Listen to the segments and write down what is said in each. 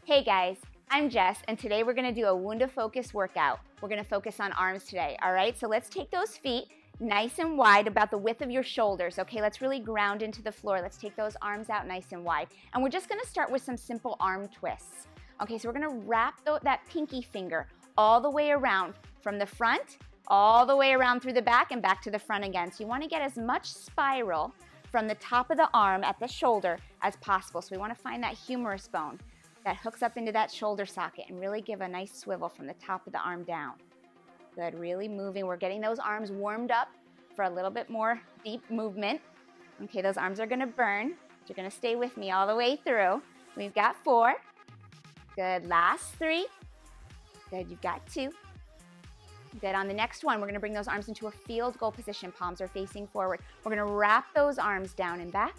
Hey guys, I'm Jess, and today we're going to do a Wunda focus workout. We're going to focus on arms today, all right? So let's take those feet nice and wide, about the width of your shoulders, okay? Let's really ground into the floor. Let's take those arms out nice and wide. And we're just going to start with some simple arm twists. Okay, so we're going to wrap that pinky finger all the way around from the front, all the way around through the back and back to the front again. So you want to get as much spiral from the top of the arm at the shoulder as possible. So we want to find that humerus bone that hooks up into that shoulder socket and really give a nice swivel from the top of the arm down. Good, really moving. We're getting those arms warmed up for a little bit more deep movement. Okay, those arms are gonna burn. You're gonna stay with me all the way through. We've got 4. Good, last 3. Good, you've got 2. Good, on the next one, we're gonna bring those arms into a field goal position. Palms are facing forward. We're gonna wrap those arms down and back,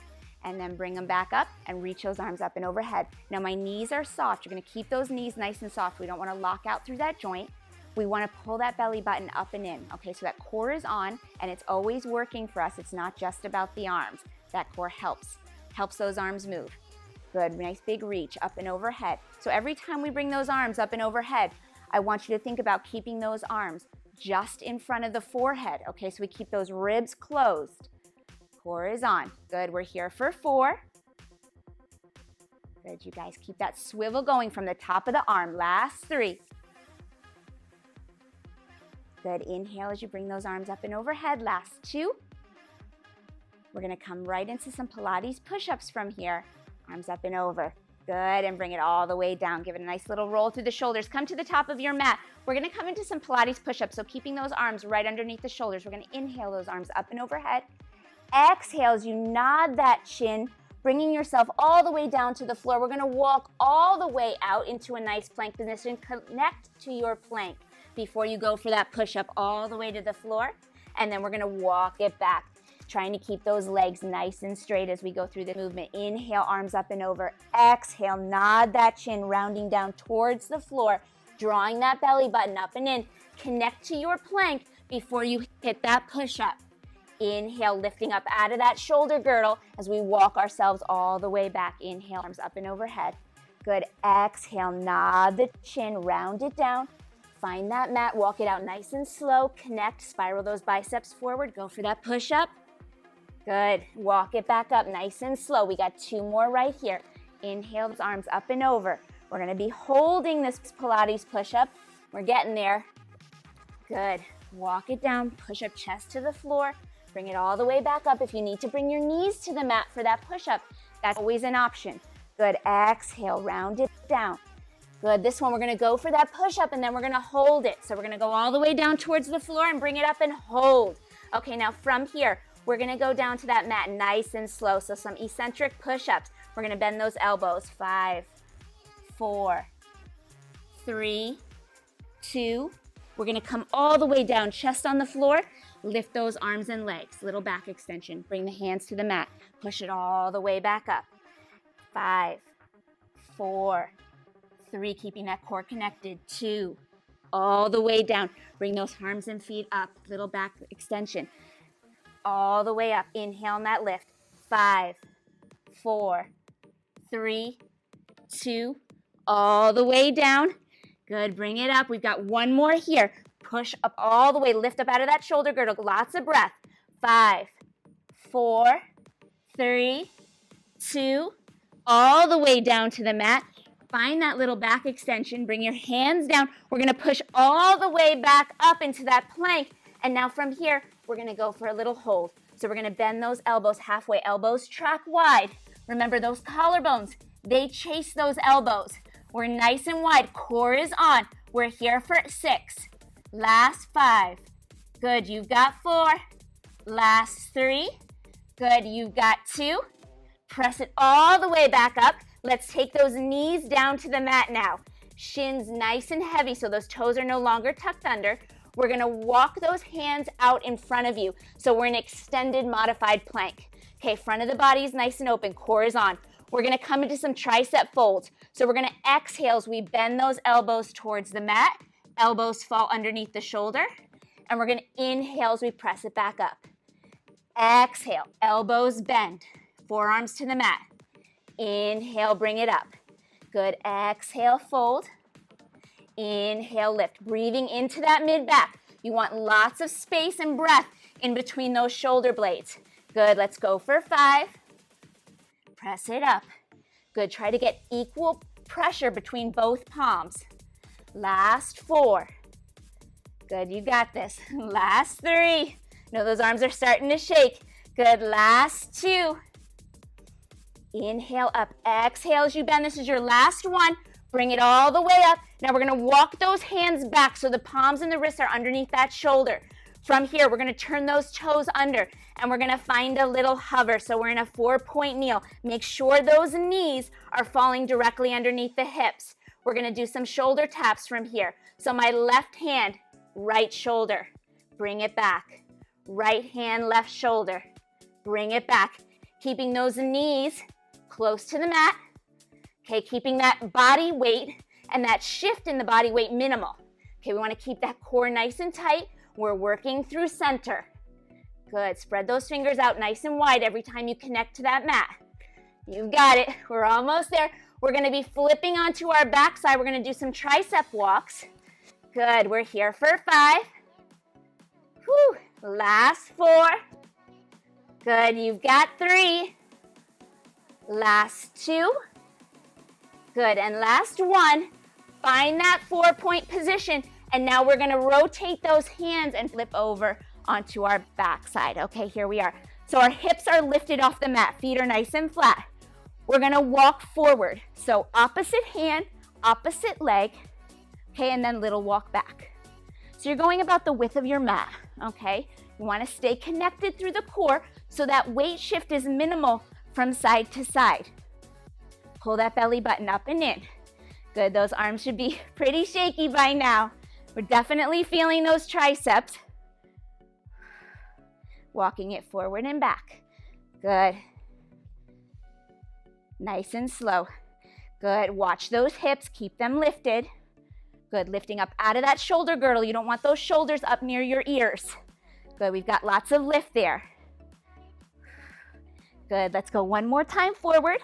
and then bring them back up and reach those arms up and overhead. Now my knees are soft. You're gonna keep those knees nice and soft. We don't wanna lock out through that joint. We wanna pull that belly button up and in. Okay, so that core is on and it's always working for us. It's not just about the arms. That core helps those arms move. Good, nice big reach up and overhead. So every time we bring those arms up and overhead, I want you to think about keeping those arms just in front of the forehead. Okay, so we keep those ribs closed. Core is on. Good, we're here for 4. Good, you guys keep that swivel going from the top of the arm. Last 3. Good, inhale as you bring those arms up and overhead. Last 2. We're gonna come right into some Pilates push-ups from here. Arms up and over. Good, and bring it all the way down. Give it a nice little roll through the shoulders. Come to the top of your mat. We're gonna come into some Pilates push-ups, so keeping those arms right underneath the shoulders. We're gonna inhale those arms up and overhead. Exhale as you nod that chin, bringing yourself all the way down to the floor. We're gonna walk all the way out into a nice plank position. Connect to your plank before you go for that push-up all the way to the floor. And then we're gonna walk it back, trying to keep those legs nice and straight as we go through the movement. Inhale, arms up and over. Exhale, nod that chin, rounding down towards the floor, drawing that belly button up and in. Connect to your plank before you hit that push-up. Inhale, lifting up out of that shoulder girdle as we walk ourselves all the way back. Inhale, arms up and overhead. Good. Exhale, nod the chin, round it down. Find that mat, walk it out nice and slow. Connect, spiral those biceps forward. Go for that push-up. Good. Walk it back up nice and slow. We got 2 more right here. Inhale, those arms up and over. We're going to be holding this Pilates push-up. We're getting there. Good. Walk it down, push up chest to the floor. Bring it all the way back up. If you need to bring your knees to the mat for that push-up, that's always an option. Good, exhale, round it down. Good, this one we're gonna go for that push-up and then we're gonna hold it. So we're gonna go all the way down towards the floor and bring it up and hold. Okay, now from here, we're gonna go down to that mat nice and slow. So some eccentric push-ups. We're gonna bend those elbows. 5, 4, 3, 2. We're gonna come all the way down, chest on the floor. Lift those arms and legs, little back extension. Bring the hands to the mat. Push it all the way back up. 5, 4, 3, keeping that core connected. 2, all the way down. Bring those arms and feet up, little back extension. All the way up. Inhale on that lift. 5, 4, 3, 2, all the way down. Good, bring it up. We've got 1 more here. Push up all the way, lift up out of that shoulder girdle. Lots of breath. 5, 4, 3, 2, all the way down to the mat. Find that little back extension. Bring your hands down. We're gonna push all the way back up into that plank. And now from here, we're gonna go for a little hold. So we're gonna bend those elbows halfway. Elbows track wide. Remember those collarbones, they chase those elbows. We're nice and wide. Core is on. We're here for 6. Last 5. Good, you've got 4. Last 3. Good, you've got 2. Press it all the way back up. Let's take those knees down to the mat now. Shins nice and heavy so those toes are no longer tucked under. We're gonna walk those hands out in front of you. So we're in extended modified plank. Okay, front of the body is nice and open, core is on. We're gonna come into some tricep folds. So we're gonna exhale as we bend those elbows towards the mat. Elbows fall underneath the shoulder. And we're gonna inhale as we press it back up. Exhale, elbows bend, forearms to the mat. Inhale, bring it up. Good, exhale, fold. Inhale, lift, breathing into that mid-back. You want lots of space and breath in between those shoulder blades. Good, let's go for 5. Press it up. Good, try to get equal pressure between both palms. Last 4. Good, you got this. Last 3. No, those arms are starting to shake. Good, last 2. Inhale up, exhale as you bend. This is your last one. Bring it all the way up. Now we're gonna walk those hands back so the palms and the wrists are underneath that shoulder. From here, we're gonna turn those toes under and we're gonna find a little hover. So we're in a 4-point kneel. Make sure those knees are falling directly underneath the hips. We're gonna do some shoulder taps from here. So my left hand, right shoulder, bring it back. Right hand, left shoulder, bring it back. Keeping those knees close to the mat. Okay, keeping that body weight and that shift in the body weight minimal. Okay, we wanna keep that core nice and tight. We're working through center. Good, spread those fingers out nice and wide every time you connect to that mat. You've got it, we're almost there. We're gonna be flipping onto our backside. We're gonna do some tricep walks. Good, we're here for 5. Whew, last 4. Good, you've got 3. Last 2. Good, and last 1. Find that 4-point position, and now we're gonna rotate those hands and flip over onto our backside. Okay, here we are. So our hips are lifted off the mat, feet are nice and flat. We're gonna walk forward. So opposite hand, opposite leg, okay, and then little walk back. So you're going about the width of your mat, okay? You wanna stay connected through the core so that weight shift is minimal from side to side. Pull that belly button up and in. Good, those arms should be pretty shaky by now. We're definitely feeling those triceps. Walking it forward and back. Good. Nice and slow. Good, watch those hips, keep them lifted. Good, lifting up out of that shoulder girdle. You don't want those shoulders up near your ears. Good, we've got lots of lift there. Good, let's go one more time forward.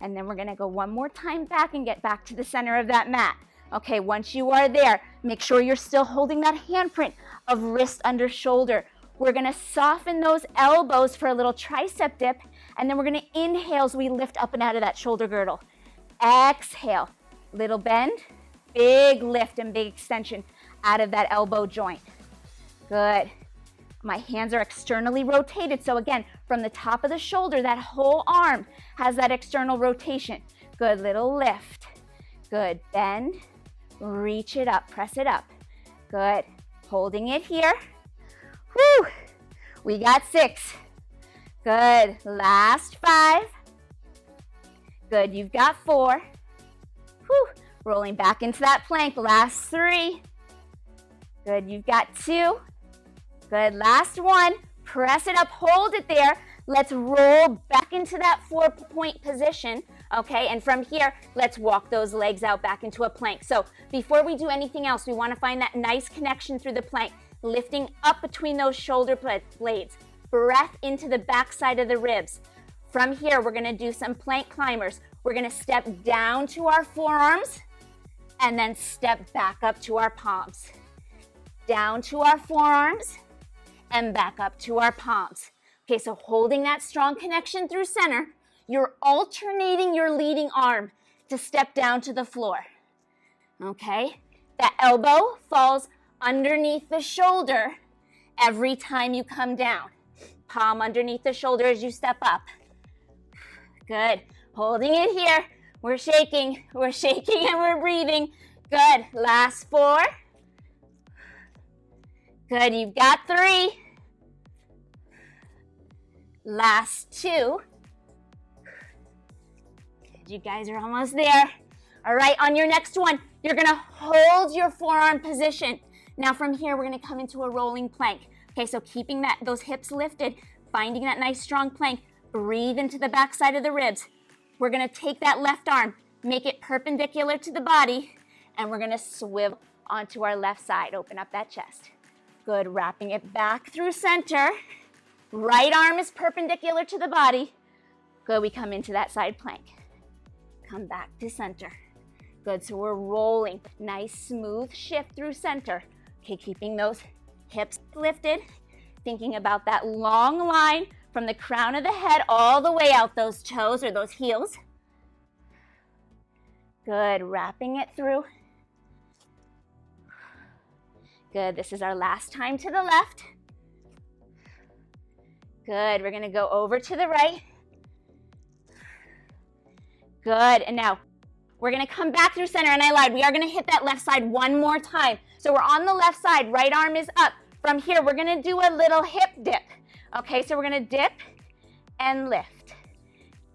And then we're gonna go one more time back and get back to the center of that mat. Okay, once you are there, make sure you're still holding that handprint of wrist under shoulder. We're gonna soften those elbows for a little tricep dip, and then we're gonna inhale as we lift up and out of that shoulder girdle. Exhale, little bend, big lift and big extension out of that elbow joint. Good. My hands are externally rotated, so again, from the top of the shoulder, that whole arm has that external rotation. Good, little lift. Good, bend, reach it up, press it up. Good, holding it here. Whew, we got 6. Good, last 5. Good, you've got 4. Whew, rolling back into that plank, last 3. Good, you've got 2. Good, last 1. Press it up, hold it there. Let's roll back into that 4-point position, okay? And from here, let's walk those legs out back into a plank. So before we do anything else, we wanna find that nice connection through the plank, lifting up between those shoulder blades. Breath into the back side of the ribs. From here, we're gonna do some plank climbers. We're gonna step down to our forearms and then step back up to our palms. Down to our forearms and back up to our palms. Okay, so holding that strong connection through center, you're alternating your leading arm to step down to the floor. Okay, that elbow falls underneath the shoulder every time you come down. Palm underneath the shoulder as you step up. Good, holding it here. We're shaking and we're breathing. Good, last 4. Good, you've got 3. Last 2. Good, you guys are almost there. All right, on your next one, you're gonna hold your forearm position. Now from here, we're gonna come into a rolling plank. Okay, so keeping those hips lifted, finding that nice strong plank, breathe into the back side of the ribs. We're gonna take that left arm, make it perpendicular to the body, and we're gonna swivel onto our left side, open up that chest. Good, wrapping it back through center. Right arm is perpendicular to the body. Good, we come into that side plank. come back to center. Good, so we're rolling. Nice, smooth shift through center. Okay, keeping those hips lifted, thinking about that long line from the crown of the head all the way out those toes or those heels. Good, wrapping it through. Good, this is our last time to the left. Good, we're gonna go over to the right. Good, and now we're gonna come back through center, and I lied, we are gonna hit that left side one more time. So we're on the left side, right arm is up. From here, we're gonna do a little hip dip. Okay, so we're gonna dip and lift.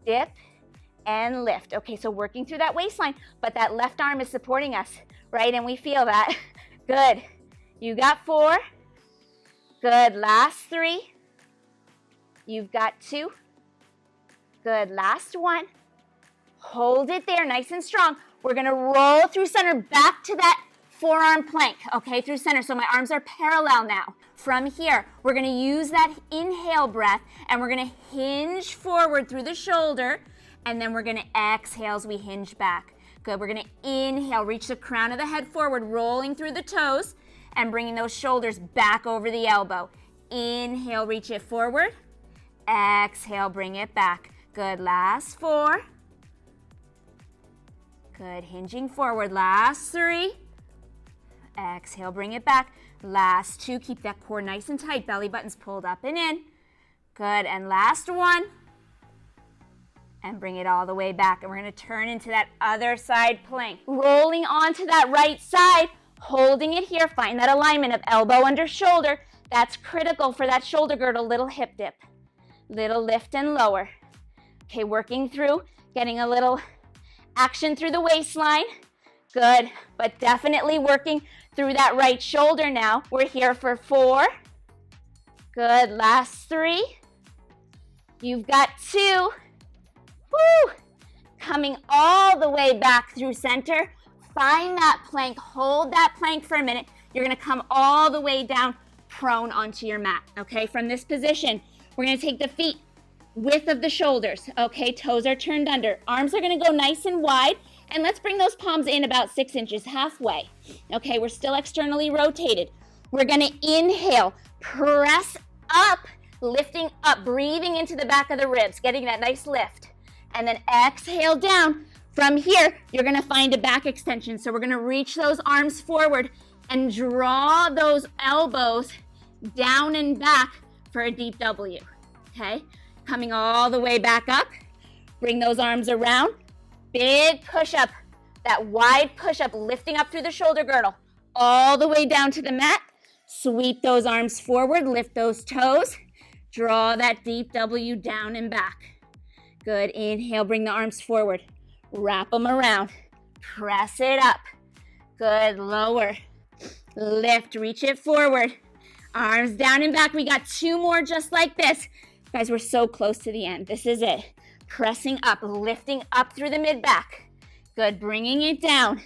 Dip and lift. Okay, so working through that waistline, but that left arm is supporting us, right? And we feel that. Good. You got 4. Good, last 3. You've got 2. Good, last 1. Hold it there, nice and strong. We're gonna roll through center back to that forearm plank, okay, through center. So my arms are parallel now. From here, we're gonna use that inhale breath and we're gonna hinge forward through the shoulder, and then we're gonna exhale as we hinge back. Good, we're gonna inhale, reach the crown of the head forward, rolling through the toes and bringing those shoulders back over the elbow. Inhale, reach it forward. Exhale, bring it back. Good, last 4. Good, hinging forward, last 3. Exhale, bring it back. Last 2, keep that core nice and tight, belly buttons pulled up and in. Good, and last 1. And bring it all the way back. And we're gonna turn into that other side plank. Rolling onto that right side, holding it here. Find that alignment of elbow under shoulder. That's critical for that shoulder girdle, little hip dip. Little lift and lower. Okay, working through, getting a little action through the waistline. Good, but definitely working through that right shoulder now. We're here for 4. Good, last 3. You've got 2. Woo! Coming all the way back through center. Find that plank, hold that plank for a minute. You're gonna come all the way down prone onto your mat, okay? From this position, we're gonna take the feet width of the shoulders, okay? Toes are turned under. Arms are gonna go nice and wide, and let's bring those palms in about 6 inches, halfway. Okay, we're still externally rotated. We're gonna inhale, press up, lifting up, breathing into the back of the ribs, getting that nice lift. And then exhale down. From here, you're gonna find a back extension. So we're gonna reach those arms forward and draw those elbows down and back for a deep W, okay? Coming all the way back up. Bring those arms around. Big push-up, that wide push-up, lifting up through the shoulder girdle, all the way down to the mat. Sweep those arms forward, lift those toes. Draw that deep W down and back. Good, inhale, bring the arms forward. Wrap them around. Press it up. Good, lower. Lift, reach it forward. Arms down and back. We got 2 more just like this. Guys, we're so close to the end. This is it. Pressing up, lifting up through the mid-back. Good, bringing it down.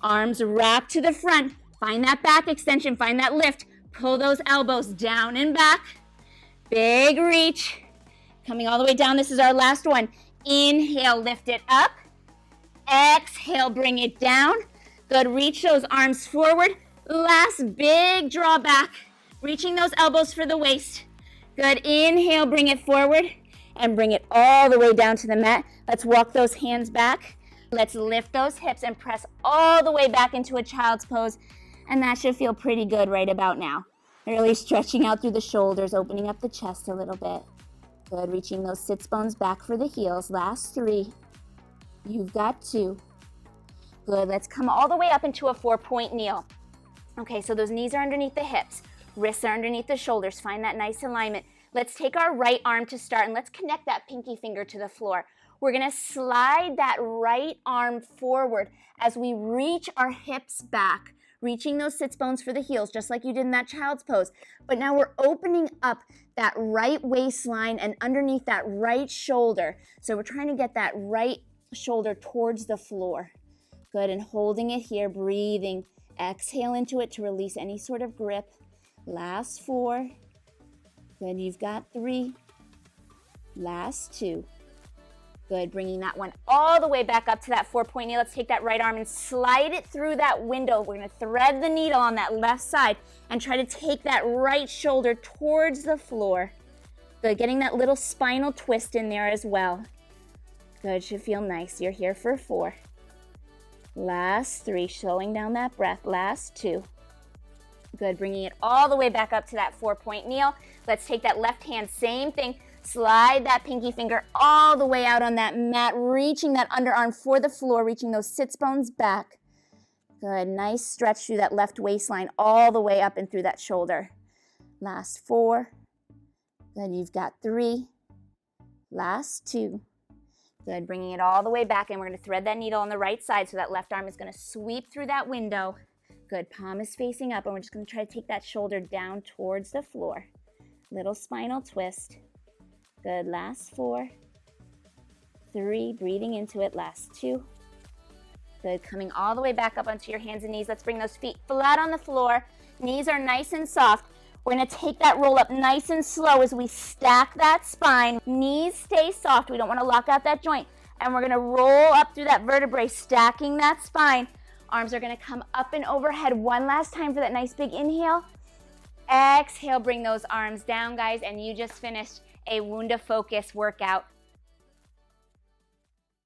Arms wrap to the front. Find that back extension, find that lift. Pull those elbows down and back. Big reach. Coming all the way down, this is our last one. Inhale, lift it up. Exhale, bring it down. Good, reach those arms forward. Last big draw back. Reaching those elbows for the waist. Good, inhale, bring it forward. And bring it all the way down to the mat. Let's walk those hands back. Let's lift those hips and press all the way back into a child's pose. And that should feel pretty good right about now. Really stretching out through the shoulders, opening up the chest a little bit. Good, reaching those sits bones back for the heels. Last 3. You've got 2. Good, let's come all the way up into a 4-point kneel. Okay, so those knees are underneath the hips. Wrists are underneath the shoulders. Find that nice alignment. Let's take our right arm to start and let's connect that pinky finger to the floor. We're gonna slide that right arm forward as we reach our hips back, reaching those sits bones for the heels, just like you did in that child's pose. But now we're opening up that right waistline and underneath that right shoulder. So we're trying to get that right shoulder towards the floor. Good, and holding it here, breathing. Exhale into it to release any sort of grip. Last 4. Good, you've got 3. Last 2. Good, bringing that one all the way back up to that 4-point knee. Let's take that right arm and slide it through that window. We're gonna thread the needle on that left side and try to take that right shoulder towards the floor. Good, getting that little spinal twist in there as well. Good, should feel nice. You're here for 4. Last 3, slowing down that breath. Last 2. Good, bringing it all the way back up to that 4-point kneel. Let's take that left hand, same thing. Slide that pinky finger all the way out on that mat, reaching that underarm for the floor, reaching those sits bones back. Good, nice stretch through that left waistline all the way up and through that shoulder. Last 4. Good, you've got 3. Last 2. Good, bringing it all the way back, and we're going to thread that needle on the right side so that left arm is going to sweep through that window. Good, palm is facing up, and we're just going to try to take that shoulder down towards the floor. Little spinal twist. Good, last 4. 3, breathing into it, last 2. Good, coming all the way back up onto your hands and knees. Let's bring those feet flat on the floor. Knees are nice and soft. We're gonna take that roll up nice and slow as we stack that spine. Knees stay soft. We don't wanna lock out that joint. And we're gonna roll up through that vertebrae, stacking that spine. Arms are gonna come up and overhead. One last time for that nice big inhale. Exhale, bring those arms down, guys, and you just finished a Wunda Focus workout